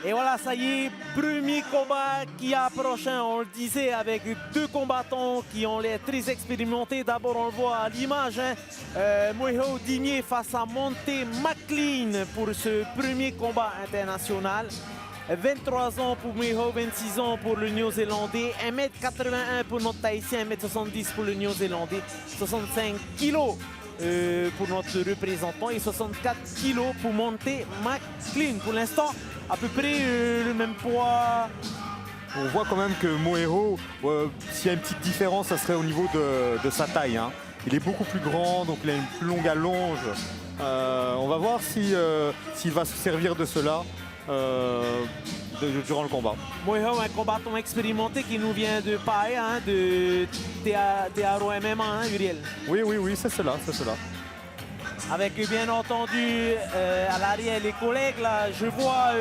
Et voilà, ça y est, premier combat qui approche, hein, on le disait, avec deux combattants qui ont l'air très expérimentés. D'abord, on le voit à l'image, hein, Mweho Dimié face à Monte McLean pour ce premier combat international. 23 ans pour Mweho, 26 ans pour le Néo-Zélandais, 1m81 pour notre Tahitien, 1m70 pour le Néo-Zélandais, 65 kg pour notre représentant et 64 kg pour Monte McLean. Pour l'instant, à peu près le même poids. On voit quand même que Mweho, s'il y a une petite différence, ça serait au niveau de sa taille, hein. Il est beaucoup plus grand, donc il a une plus longue allonge. On va voir s'il va se servir de cela durant le combat. Mweho, un combattant expérimenté qui nous vient de Pae, hein, de TRO MMA, hein, Uriel. Oui, c'est cela, Avec bien entendu à l'arrière les collègues, là, je vois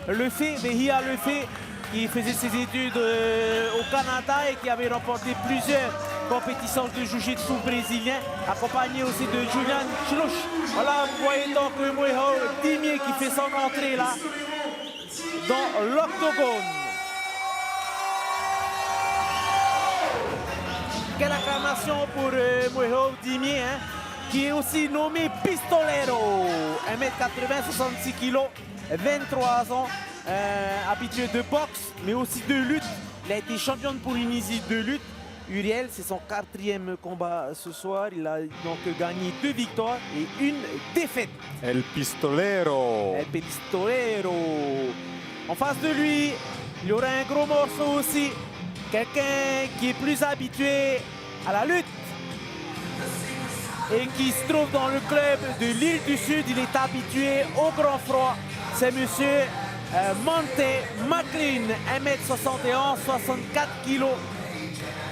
Behia Lefebvre qui faisait ses études au Canada et qui avait remporté plusieurs compétitions de jiu-jitsu brésilien, accompagné aussi de Julian Chlouch. Voilà, vous voyez donc Mweho Dimié qui fait son entrée là dans l'octogone. Quelle acclamation pour Mweho Dimié, hein, qui est aussi nommé Pistolero. 1m80, 66 kg, 23 ans, habitué de boxe, mais aussi de lutte. Il a été champion de Polynésie de lutte. Uriel, c'est son 4e combat ce soir. Il a donc gagné 2 victoires et une défaite. El Pistolero. El Pistolero. En face de lui, il y aura un gros morceau aussi. Quelqu'un qui est plus habitué à la lutte et qui se trouve dans le club de l'île du Sud. Il est habitué au grand froid. C'est monsieur Monte McLean, 1m71, 64 kg.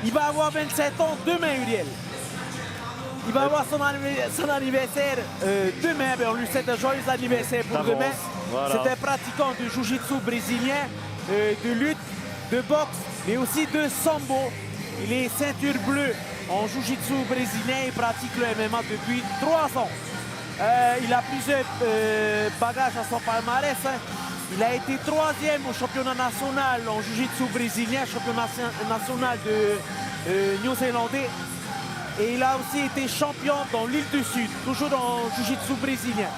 Il va avoir 27 ans demain, Uriel. Il va avoir son anniversaire demain. On lui souhaite un joyeux anniversaire pour demain. Voilà. C'est un pratiquant de jiu-jitsu brésilien, de lutte, de boxe, mais aussi de sambo. Il est ceinture bleue en jiu-jitsu brésilien et pratique le MMA depuis 3 ans. Il a plusieurs bagages à son palmarès, hein. Il a été 3e au championnat national en jiu-jitsu brésilien, championnat national de néo-zélandais. Et il a aussi été champion dans l'île du Sud, toujours en jiu-jitsu brésilien.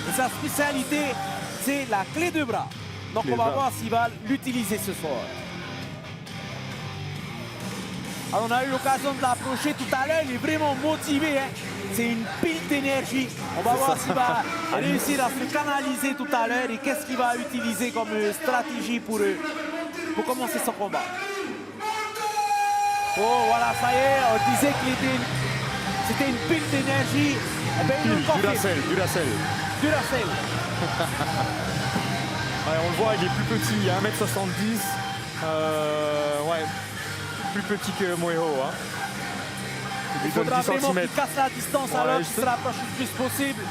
Et sa spécialité, c'est la clé de bras. Donc on va voir s'il va l'utiliser ce soir. Alors on a eu l'occasion de l'approcher tout à l'heure, il est vraiment motivé, hein. C'est une pile d'énergie. On va voir s'il va réussir à se canaliser tout à l'heure et qu'est-ce qu'il va utiliser comme stratégie pour commencer son combat. Oh voilà, ça y est, on disait que c'était une pile d'énergie. Eh ben, Duracell. Ouais, on le voit, il est plus petit, il a 1m70. Ouais, plus petit que Mweho, hein. Il faudra vraiment qu'il casse la distance, alors qu'il se rapproche le plus possible.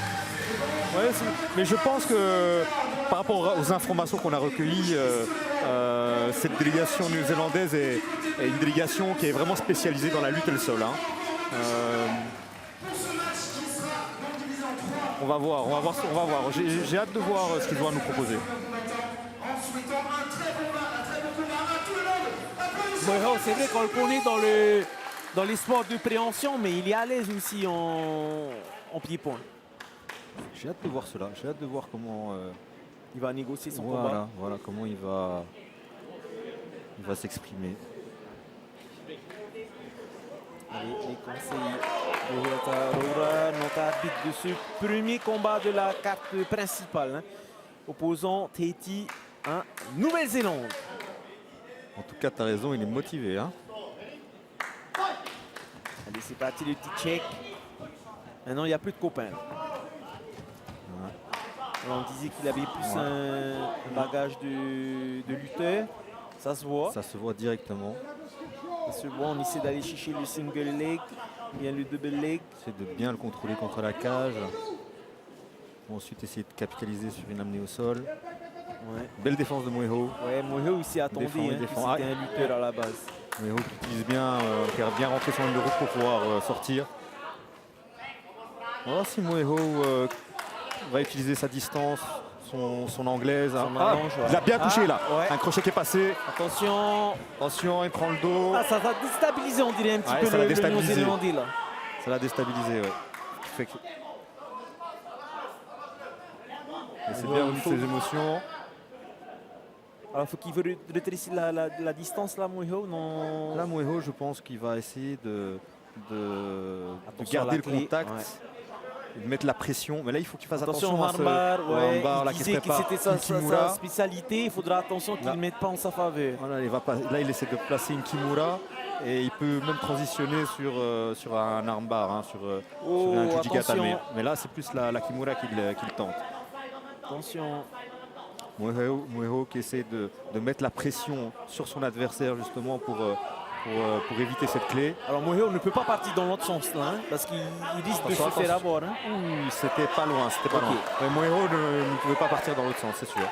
Ouais, mais je pense que par rapport aux informations qu'on a recueillies, cette délégation néo-zélandaise est une délégation qui est vraiment spécialisée dans la lutte et le sol, hein. On va voir. J'ai hâte de voir ce qu'ils vont nous proposer. Mweho, c'est vrai qu'on le connaît dans les sports de préhension, mais il est à l'aise aussi en pied-point. J'ai hâte de voir cela. J'ai hâte de voir comment il va négocier son combat. Voilà comment il va s'exprimer. Allez, les conseils de Hirata Aroura, notre arbitre de ce premier combat de la carte principale, hein, opposant Tahiti en Nouvelle-Zélande. En tout cas, tu as raison, il est motivé, hein. Allez, c'est parti le petit check. Maintenant, il n'y a plus de copains. Alors, on disait qu'il avait plus un bagage de lutteur. Ça se voit. Ça se voit directement. Ça se voit, on essaie d'aller chercher le single leg, bien le double leg. C'est de bien le contrôler contre la cage. Ensuite, essayer de capitaliser sur une amenée au sol. Ouais. Belle défense de Mweho. Ouais, Mweho ici attendait, c'était un lutteur à la base. Mweho qui utilise bien, qui a bien rentré son ligne de route pour pouvoir sortir. On va voir si Mweho va utiliser sa distance son anglaise. Hein. Son allonge, ouais. Il a bien touché là. Ouais. Un crochet qui est passé. Attention. Attention, il prend le dos. Ah, ça va déstabiliser, on dirait un petit Ouais, peu ça l'a le déstabilisé. Néo-Zélandais là. Ça l'a déstabilisé, ouais. Fait que- Et c'est bien au niveau de ses émotions. Alors, faut qu'il veut rétrécir la distance là, Moeho, non? Là, Moeho, je pense qu'il va essayer de Attention à garder la le clé, contact. ouais. Et de mettre la pression. Mais là, il faut qu'il fasse Attention attention, au à armbar, ouais. armbar, là, Il qui se disait que prépare. c'était sa Kimura. spécialité. Il faudra attention qu'il Là. ne mette pas en sa faveur. Voilà, là, il essaie de placer une Kimura. Et il peut même transitionner sur un armbar, hein, sur un Jujigatame. attention. Mais là, c'est plus la Kimura qu'il tente. Attention. Moeho qui essaie de mettre la pression sur son adversaire justement pour éviter cette clé. Alors Moeho ne peut pas partir dans l'autre sens là, hein, parce qu'il risque de se Attention, faire attention. avoir. Hein. Ouh, c'était pas loin, c'était pas Ok. loin. Mais Moeho ne pouvait pas partir dans l'autre sens, c'est sûr.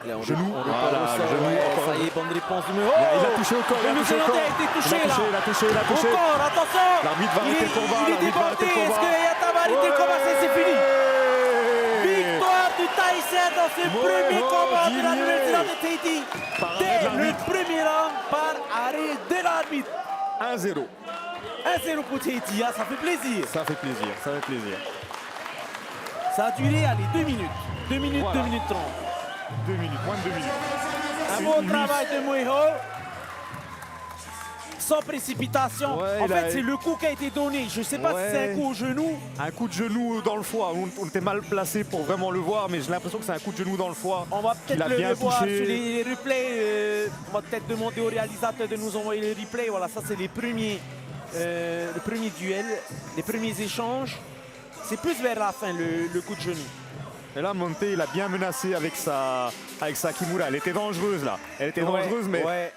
Allez, Genou, on voilà, repart au sol, le genou, ouais, encore ça un- y est, bonne réponse de Moeho. Il a touché au corps, il a Le touché au Néo-Zélandais corps. a été touché Il a là. touché, il a touché, il a Au touché. corps, attention. L'arbitre va arrêter le combat, Il est l'arbitre va arrêter débordé. le Est-ce combat. que Yatama a arrêté le combat? C'est fini. Victoire du Thaïsien dans ce Moeho, premier combat de la Guigné. Nouvelle-Zélande de Tahiti. Par arrêt de Dès le l'arbitre. premier round par arrêt de l'arbitre. 1-0. 1-0 pour Tahiti, hein, ça fait plaisir. Ça fait plaisir, ça fait plaisir. Ça a duré, allez, 2 minutes. 2 minutes, Voilà. 2 minutes 30. 2 minutes, moins de 2 minutes. Un beau travail de Moeho. Sans précipitation. Ouais, En il fait, a- c'est le coup qui a été donné. Je ne sais pas si c'est Ouais. un coup au genou. Un coup de genou dans le foie. On était mal placé pour vraiment le voir, mais j'ai l'impression que c'est un coup de genou dans le foie. On va Il peut-être a le bien voir sur touché. les replays. On va peut-être demander au réalisateur de nous envoyer les replays. Voilà, ça c'est le premier duel, les premiers échanges. C'est plus vers la fin le coup de genou. Et là, Monte, il a bien menacé avec sa Kimura. Elle était dangereuse là. Elle était dangereuse, mais. Ouais.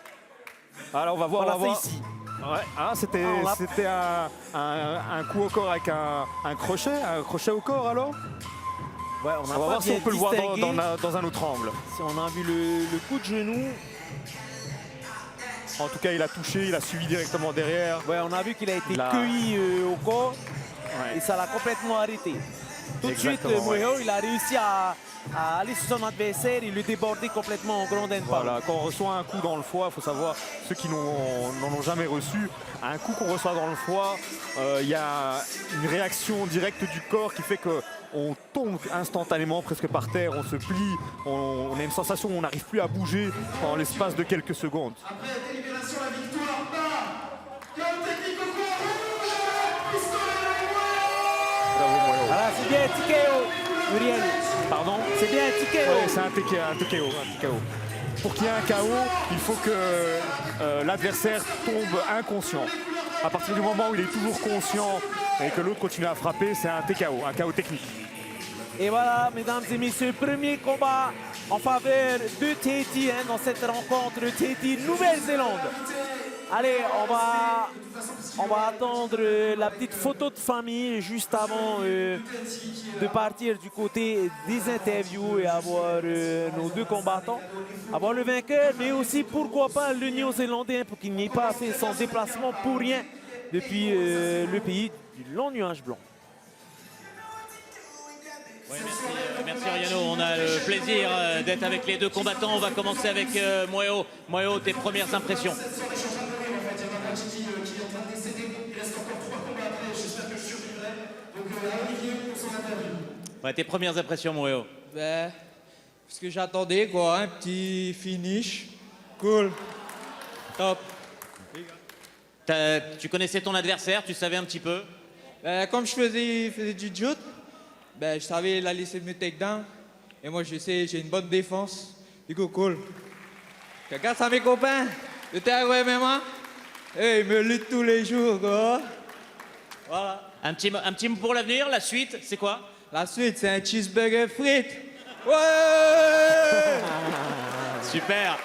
Alors on va voir. On l'a on va fait voir. ici. Ouais. Ah, c'était Ah, on l'a- c'était un coup au corps avec un crochet au corps alors. Ouais, On va voir si on peut le voir distingué. dans un autre angle. Si on a vu le coup de genou. En tout cas, il a touché, il a suivi directement derrière. Ouais, on a vu qu'il a été Là. cueilli au corps Ouais. et ça l'a complètement arrêté. Tout de suite, Exactement, ouais. Moeho, il a réussi à aller sur son adversaire et le déborder complètement en grand endpoint. Voilà, quand on reçoit un coup dans le foie, il faut savoir, ceux qui n'en ont jamais reçu, un coup qu'on reçoit dans le foie, il y a une réaction directe du corps qui fait qu'on tombe instantanément presque par terre, on se plie, on a une sensation où on n'arrive plus à bouger en l'espace de quelques secondes. Après la délibération, la victoire par chaos technique au coin rouge, pistolet Bravo, Moeho. Voilà, c'est bien un TKO, Muriel. Pardon. C'est bien un TKO. Ouais, c'est un TKO. Pour qu'il y ait un KO, il faut que l'adversaire tombe inconscient. À partir du moment où il est toujours conscient et que l'autre continue à frapper, c'est un TKO, un KO technique. Et voilà, mesdames et messieurs, premier combat en faveur de Tahiti dans cette rencontre Tahiti-Nouvelle-Zélande. Allez, on va attendre la petite photo de famille juste avant de partir du côté des interviews et avoir nos deux combattants, avoir le vainqueur, mais aussi pourquoi pas le Néo-Zélandais pour qu'il n'y ait pas fait son déplacement pour rien depuis le pays du long nuage blanc. Ouais, merci Oriano, on a le plaisir d'être avec les deux combattants. On va commencer avec Moeho. Moeho, tes premières impressions? Ouais, tes premières impressions, Moeho. Ben, ce que j'attendais, quoi, un petit finish. Cool. Top. Tu connaissais ton adversaire, tu savais un petit peu? Ben, comme je faisais du jut, ben, je savais la laisser me takedown. Et moi, je sais, j'ai une bonne défense. Du coup, cool. Regarde ça, mes copains. Le terrain MMA. Et ils me luttent tous les jours, quoi. Voilà. Un petit mot pour l'avenir, la suite, c'est quoi? La suite, c'est un cheeseburger frites. Ouais! Super.